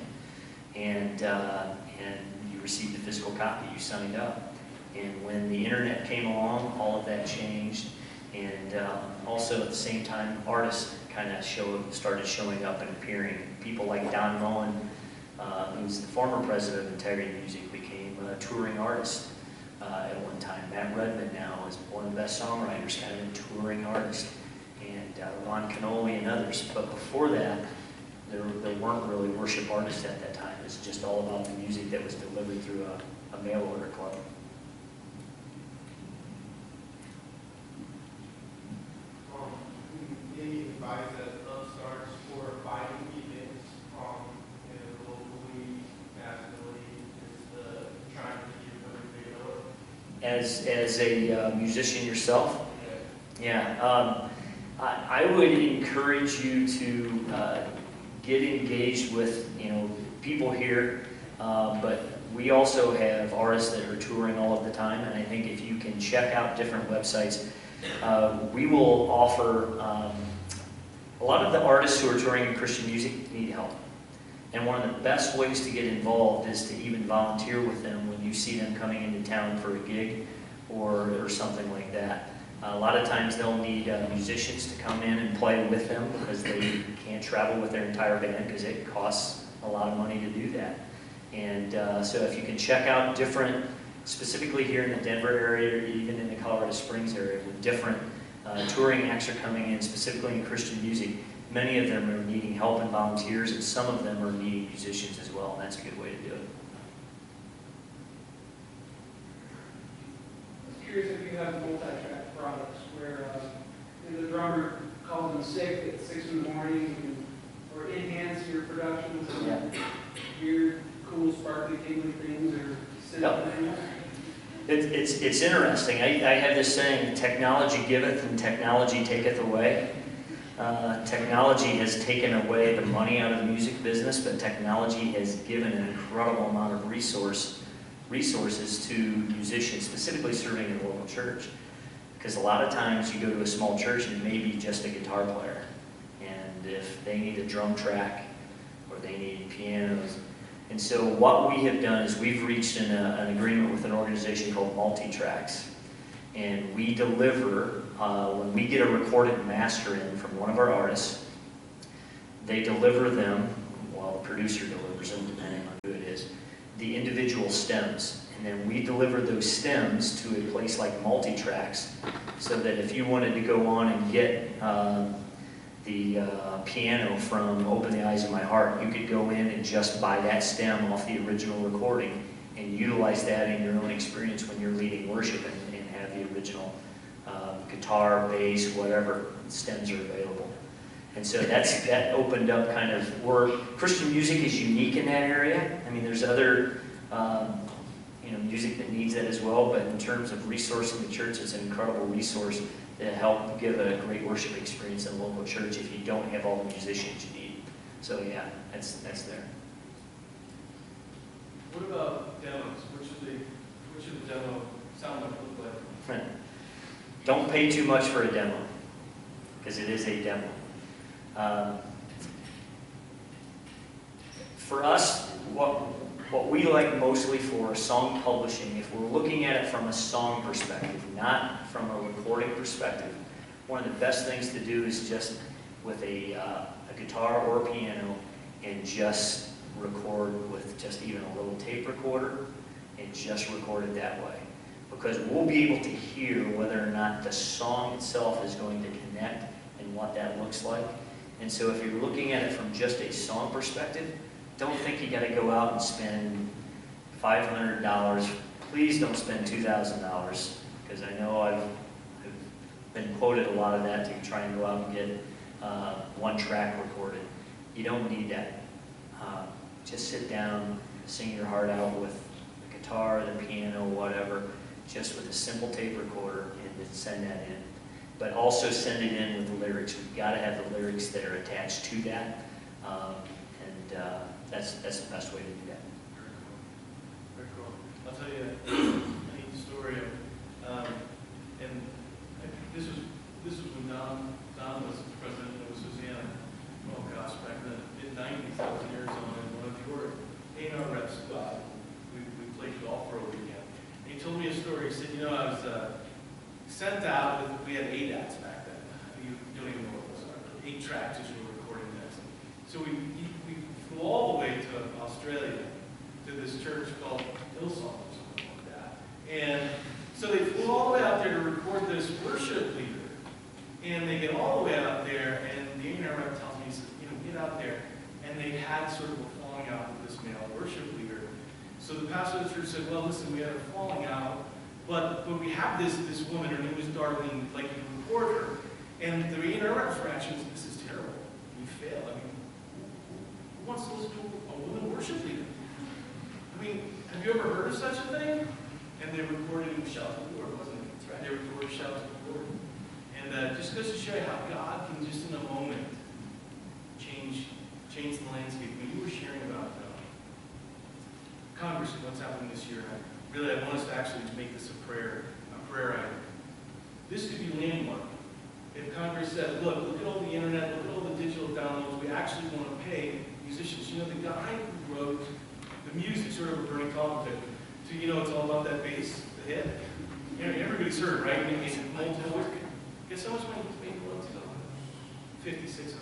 And you received a physical copy. You signed up. And when the internet came along, all of that changed. And also at the same time, artists kind of started showing up and appearing. People like Dunham, who's the former president of Integrity Music, became a touring artist at one time. Matt Redman now is one of the best songwriters, kind of a touring artist. And Ron Canoli and others. But before that, there weren't really worship artists at that time. It was just all about the music that was delivered through a mail order club. Any advice that upstarts for fighting events, locally, nationally, is trying to keep everything up? As a musician yourself? Yeah. I would encourage you to get engaged with people here, but we also have artists that are touring all of the time, and I think if you can check out different websites, we will offer a lot of the artists who are touring in Christian music need help. And one of the best ways to get involved is to even volunteer with them when you see them coming into town for a gig or something like that. A lot of times they'll need musicians to come in and play with them because they can't travel with their entire band because it costs a lot of money to do that. And so if you can check out different, specifically here in the Denver area or even in the Colorado Springs area, with different touring acts are coming in, specifically in Christian music, many of them are needing help and volunteers, and some of them are needing musicians as well, and that's a good way to do it. I was curious if you have multi-track products where the drummer calls in sick at 6 in the morning or enhance your productions and weird, cool, sparkly, tingly things or simple things? It's interesting. I have this saying, technology giveth and technology taketh away. Technology has taken away the money out of the music business, but technology has given an incredible amount of resources to musicians, specifically serving in a local church. Because a lot of times you go to a small church and maybe just a guitar player. And if they need a drum track or they need pianos. And so what we have done is we've reached an agreement with an organization called Multitracks. And we deliver, when we get a recorded master in from one of our artists, they deliver them, well, the producer delivers them, depending on who it is, the individual stems. And then we deliver those stems to a place like Multitracks, so that if you wanted to go on and get the piano from Open the Eyes of My Heart, you could go in and just buy that stem off the original recording and utilize that in your own experience when you're leading worship and have the original guitar, bass, whatever stems are available. And so that opened up kind of where Christian music is unique in that area. I mean, there's other music that needs that as well, but in terms of resourcing the church, it's an incredible resource to help give a great worship experience in a local church if you don't have all the musicians you need. So yeah, that's there. What about demos? What should the demo sound like, look like? Don't pay too much for a demo, because it is a demo. For us, what we like mostly for song publishing, if we're looking at it from a song perspective, not from a recording perspective, one of the best things to do is just with a guitar or a piano and just record with just even a little tape recorder and just record it that way. Because we'll be able to hear whether or not the song itself is going to connect and what that looks like. And so if you're looking at it from just a song perspective, don't think you got to go out and spend $500. Please don't spend $2,000, because I know I've been quoted a lot of that to try and go out and get one track recorded. You don't need that. Just sit down, sing your heart out with the guitar, the piano, whatever, just with a simple tape recorder, and then send that in. But also send it in with the lyrics. We've got to have the lyrics that are attached to that, that's the best way to do that. Very cool. I'll tell you a neat story of, and this was when Don was president of Louisiana. Oh gosh, back in the mid-90s, I was in Arizona, and one of your A&R reps, we played golf for a weekend. And he told me a story. He said, I was sent out with, we had 8 acts back then. You don't even know what those are. 8 tracks as you were recording this. So we flew all the way to Australia to this church called Hillsong or something like that. And so they flew all the way out there to record this worship leader. And they get all the way out there, and the A&R rep tells me, he says, get out there. And they had sort of a falling out with this male worship leader. So the pastor of the church said, well, listen, we had a falling out, but we have this woman, her name was Darlene, like you record her. And the A&R rep's reaction is, this is terrible. We failed. I mean, who wants to listen to a woman worship leader? I mean, have you ever heard of such a thing? And they recorded him shout to the Lord, wasn't it? That's right. They recorded shout to the Lord. And just goes to show you how God can just in a moment change the landscape. When you were sharing about Congress and what's happening this year, I want us to actually make this a prayer item. This could be landmark. If Congress said, look at all the internet, look at all the digital downloads, we actually want to pay musicians. You know, the guy who wrote the music, sort of a burning topic, so you know it's all about that bass, the hit. You know, everybody's heard, right? And it's multiple. Guess how much money he's made for it? $5,600.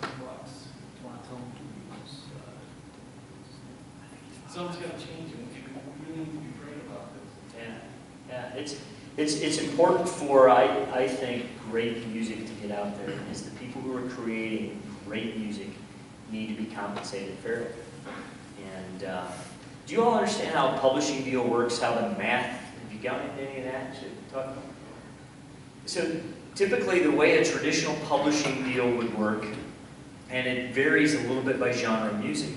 Something's got to change, and we really need to be praying about this. Yeah, it's important for, I think, great music to get out there, is the people who are creating great music need to be compensated fairly. And do you all understand how a publishing deal works, how the math, have you got into any of that? Should we talk about? So typically the way a traditional publishing deal would work, and it varies a little bit by genre of music,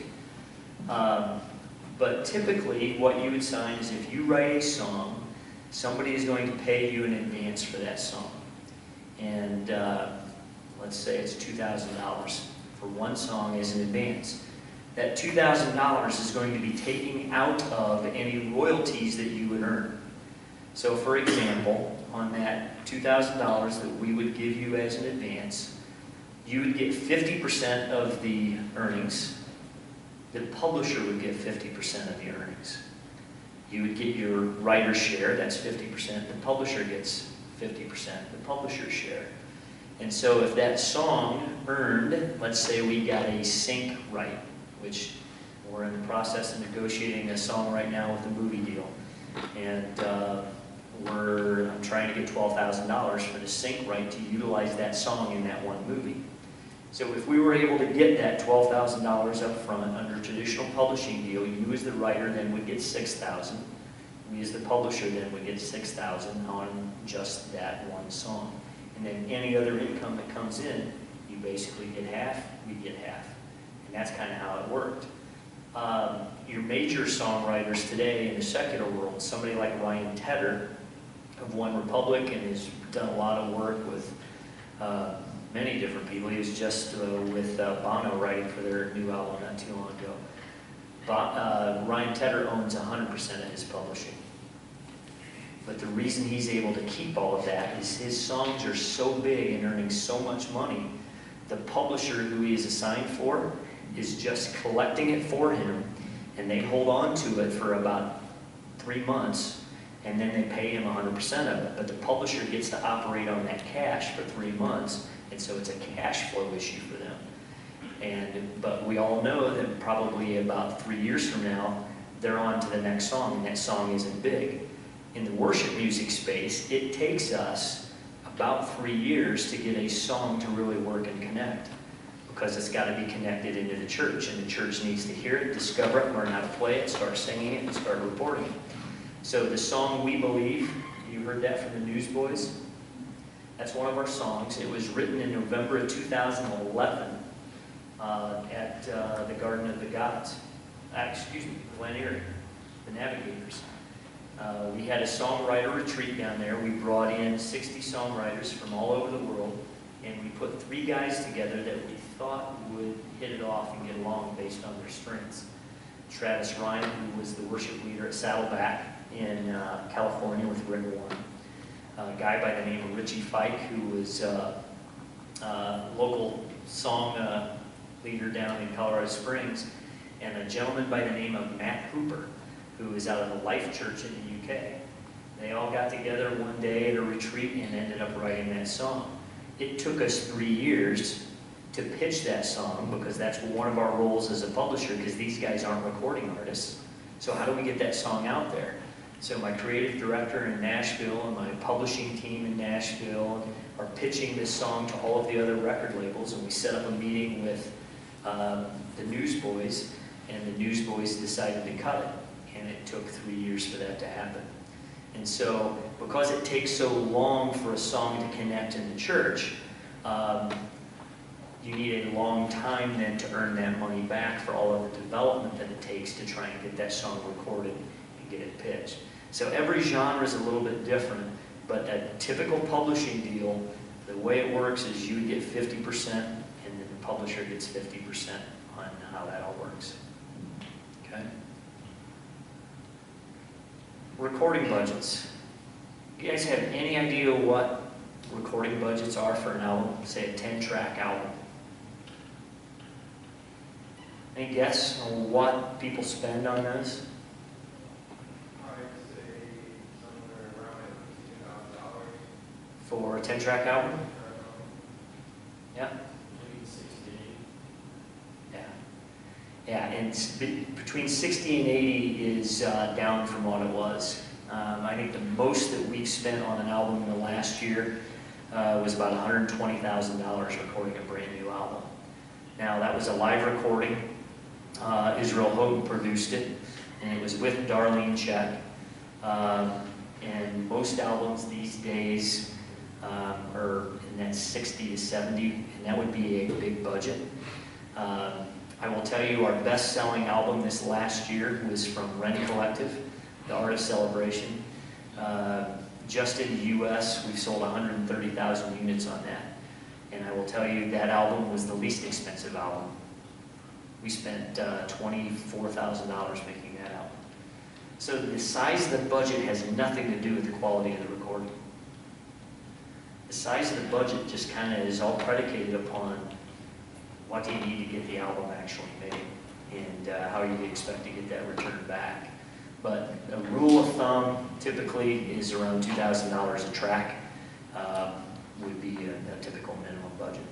but typically what you would sign is if you write a song, somebody is going to pay you in advance for that song. And let's say it's $2,000 for one song as an advance. That $2,000 is going to be taken out of any royalties that you would earn. So for example, on that $2,000 that we would give you as an advance, you would get 50% of the earnings. The publisher would get 50% of the earnings. You would get your writer's share, that's 50%. The publisher gets 50%, the publisher's share. And so if that song earned, let's say we got a sync right, which we're in the process of negotiating a song right now with a movie deal. And I'm trying to get $12,000 for the sync right to utilize that song in that one movie. So if we were able to get that $12,000 up front under a traditional publishing deal, you as the writer then would get $6,000. We as the publisher then would get $6,000 on just that one song. And then any other income that comes in, you basically get half, we get half. And that's kind of how it worked. Your major songwriters today in the secular world, somebody like Ryan Tedder of One Republic, and has done a lot of work with many different people. He was just with Bono writing for their new album not too long ago. Ryan Tedder owns 100% of his publishing. But the reason he's able to keep all of that is his songs are so big and earning so much money, the publisher who he is assigned for is just collecting it for him, and they hold on to it for about 3 months, and then they pay him 100% of it. But the publisher gets to operate on that cash for 3 months, and so it's a cash flow issue for them. But we all know that probably about 3 years from now, they're on to the next song, and that song isn't big. In the worship music space, it takes us about 3 years to get a song to really work and connect, because it's got to be connected into the church, and the church needs to hear it, discover it, learn how to play it, start singing it, and start reporting it. So the song We Believe, you heard that from the Newsboys? That's one of our songs. It was written in November of 2011 at the Garden of the Gods. Glen Erie, the Navigators. We had a songwriter retreat down there. We brought in 60 songwriters from all over the world, and we put 3 guys together that we thought would hit it off and get along based on their strengths. Travis Ryan, who was the worship leader at Saddleback in California with Rick Warren. A guy by the name of Richie Fike, who was a local song leader down in Colorado Springs, and a gentleman by the name of Matt Hooper, who is out of the Life Church in the UK. They all got together one day at a retreat and ended up writing that song. It took us 3 years to pitch that song, because that's one of our roles as a publisher, because these guys aren't recording artists. So how do we get that song out there? So my creative director in Nashville and my publishing team in Nashville are pitching this song to all of the other record labels, and we set up a meeting with the Newsboys, and the Newsboys decided to cut it. And it took 3 years for that to happen. And so, because it takes so long for a song to connect in the church, you need a long time then to earn that money back for all of the development that it takes to try and get that song recorded and get it pitched. So every genre is a little bit different, but a typical publishing deal, the way it works is you get 50% and then the publisher gets 50% on how that all works. Okay? Recording budgets. You guys have any idea what recording budgets are for an album? Say a 10-track album. Any guess on what people spend on this? I'd say somewhere around $15,000. For a 10-track album? Yeah. Maybe 60. Yeah. Yeah, and between 60 and 80 is down from what it was. I think the most that we've spent on an album in the last year was about $120,000 recording a brand new album. Now, that was a live recording. Israel Houghton produced it, and it was with Darlene Chet. And most albums these days are in that 60 to 70, and that would be a big budget. I will tell you our best-selling album this last year was from Ren Collective, The Art of Celebration. Just in the U.S., we've sold 130,000 units on that. And I will tell you that album was the least expensive album. We spent $24,000 making that album. So the size of the budget has nothing to do with the quality of the recording. The size of the budget just kind of is all predicated upon what do you need to get the album actually made, and how you expect to get that return back. But a rule of thumb typically is around $2,000 a track would be a typical minimum budget.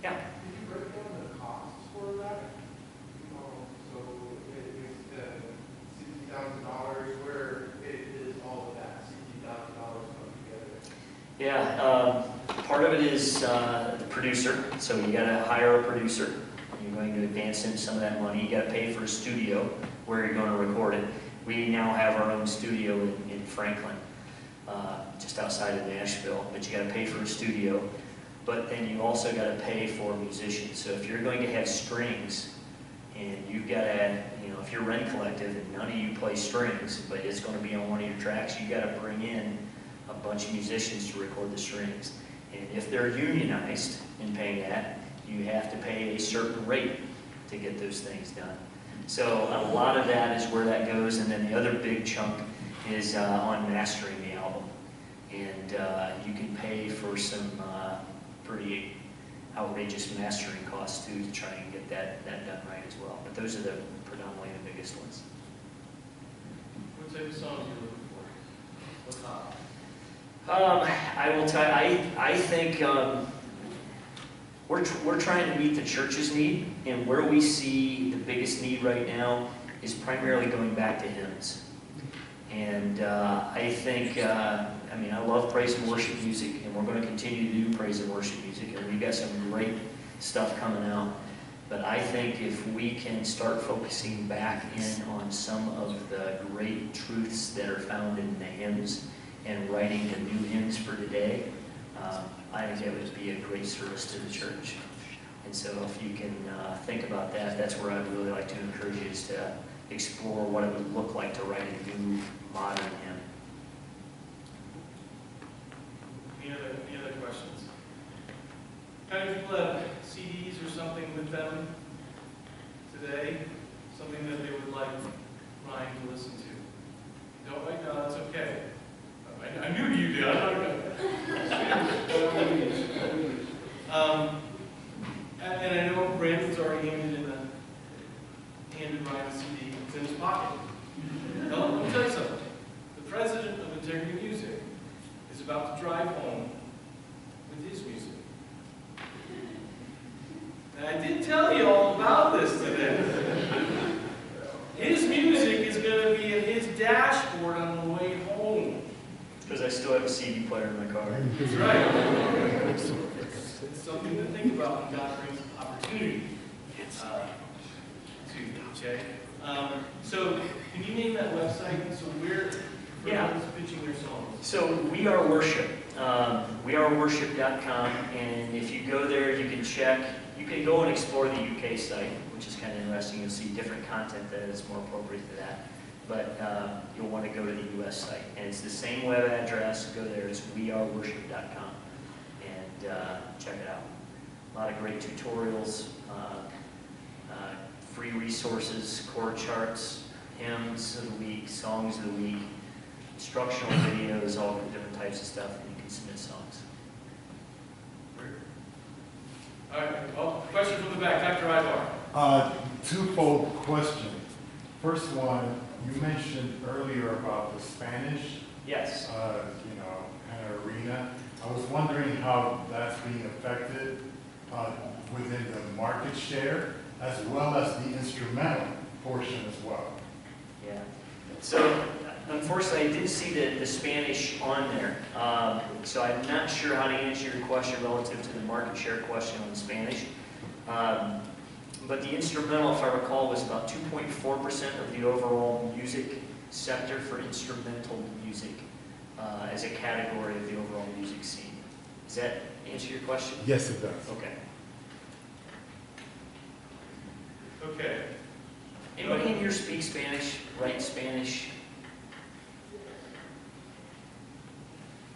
Yeah. Did you break down the costs for that? So it's $60,000, where is all of that $60,000 come together? Yeah, part of it is the producer. So you got to hire a producer. You're going to advance him some of that money. You got to pay for a studio where you're going to record it. We now have our own studio in Franklin, just outside of Nashville. But you got to pay for a studio. But then you also got to pay for musicians. So if you're going to have strings, and you've got to, if you're Ren Collective and none of you play strings, but it's going to be on one of your tracks, you got to bring in a bunch of musicians to record the strings. And if they're unionized in paying that, you have to pay a certain rate to get those things done. So a lot of that is where that goes, and then the other big chunk is on mastering the album. And you can pay for some pretty outrageous mastering costs too to try and get that done right as well. But those are the predominantly the biggest ones. What type of songs are you looking for? What's hot? I will tell you, I think we're trying to meet the church's need, and where we see the biggest need right now is primarily going back to hymns. And I think, I love praise and worship music, and we're going to continue to do praise and worship music, and we've got some great stuff coming out. But I think if we can start focusing back in on some of the great truths that are found in the hymns and writing the new hymns for today, I think that would be a great service to the church. And so if you can think about that, that's where I'd really like to encourage you, is to explore what it would look like to write a new modern hymn. Any other questions? How many people have CDs or something with them today? Something that they would like Ryan to listen to? Don't right now, that's okay. I knew you did. I'm not gonna. And I know Brandon's already handed Ryan a CD. It's in his pocket. Now, let me tell you something. The president of Integrity Music is about to drive home with his music. And I did tell you all about this today. His music is going to be in his dashboard on the way home. Because I still have a CD player in my car. That's right. It's something to think about when God brings opportunity to you, okay? So, can you name that website? So where is pitching their songs? So We Are Worship. WeAreWorship.com, and if you go there, you can check. You can go and explore the UK site, which is kind of interesting. You'll see different content that is more appropriate to that. But you'll want to go to the US site. And it's the same web address. Go there. It's WeAreWorship.com. And check it out. A lot of great tutorials, free resources, chord charts, hymns of the week, songs of the week, instructional videos, all different types of stuff, and you can submit songs. the back, Dr. Ibar. Twofold question. First one, you mentioned earlier about the Spanish, Yes. kind of arena. I was wondering how that's being affected within the market share, as well as the instrumental portion as well. Yeah. So unfortunately, I didn't see the Spanish on there. So I'm not sure how to answer your question relative to the market share question on Spanish. But the instrumental, if I recall, was about 2.4% of the overall music sector for instrumental music as a category of the overall music scene. Does that answer your question? Yes, it does. Okay. Okay. Anybody in here speak Spanish, write Spanish?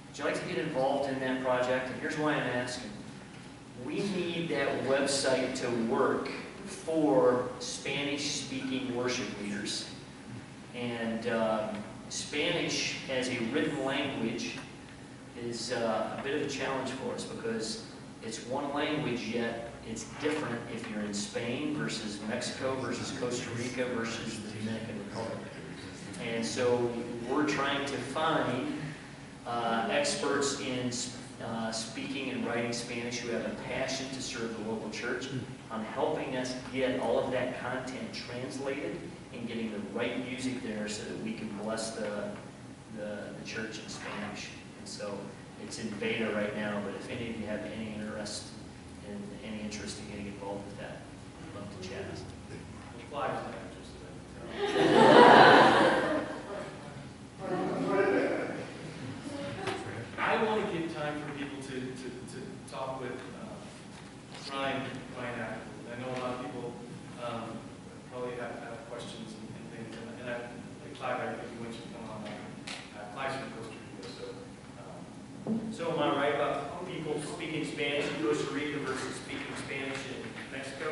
Would you like to get involved in that project? And here's why I'm asking. We need that website to work for Spanish-speaking worship leaders. And Spanish as a written language is a bit of a challenge for us because it's one language, yet it's different if you're in Spain versus Mexico versus Costa Rica versus the Dominican Republic. And so we're trying to find experts in speaking and writing Spanish who have a passion to serve the local church on helping us get all of that content translated and getting the right music there so that we can bless the church in Spanish. And so it's in beta right now, but if any of you have any interest in getting involved with that, I'd love to chat. The flyer's not interested in it. I want to give time for people to talk with Ryan Apple. I know a lot of people probably have questions and things, and like Clive, I think you mentioned come on Clive's from Costa Rica, So am I right about people speaking Spanish in Costa Rica versus speaking Spanish in Mexico?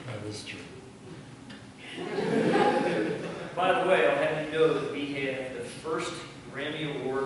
That is true. By the way, I'll have you know that we have the first Grammy Award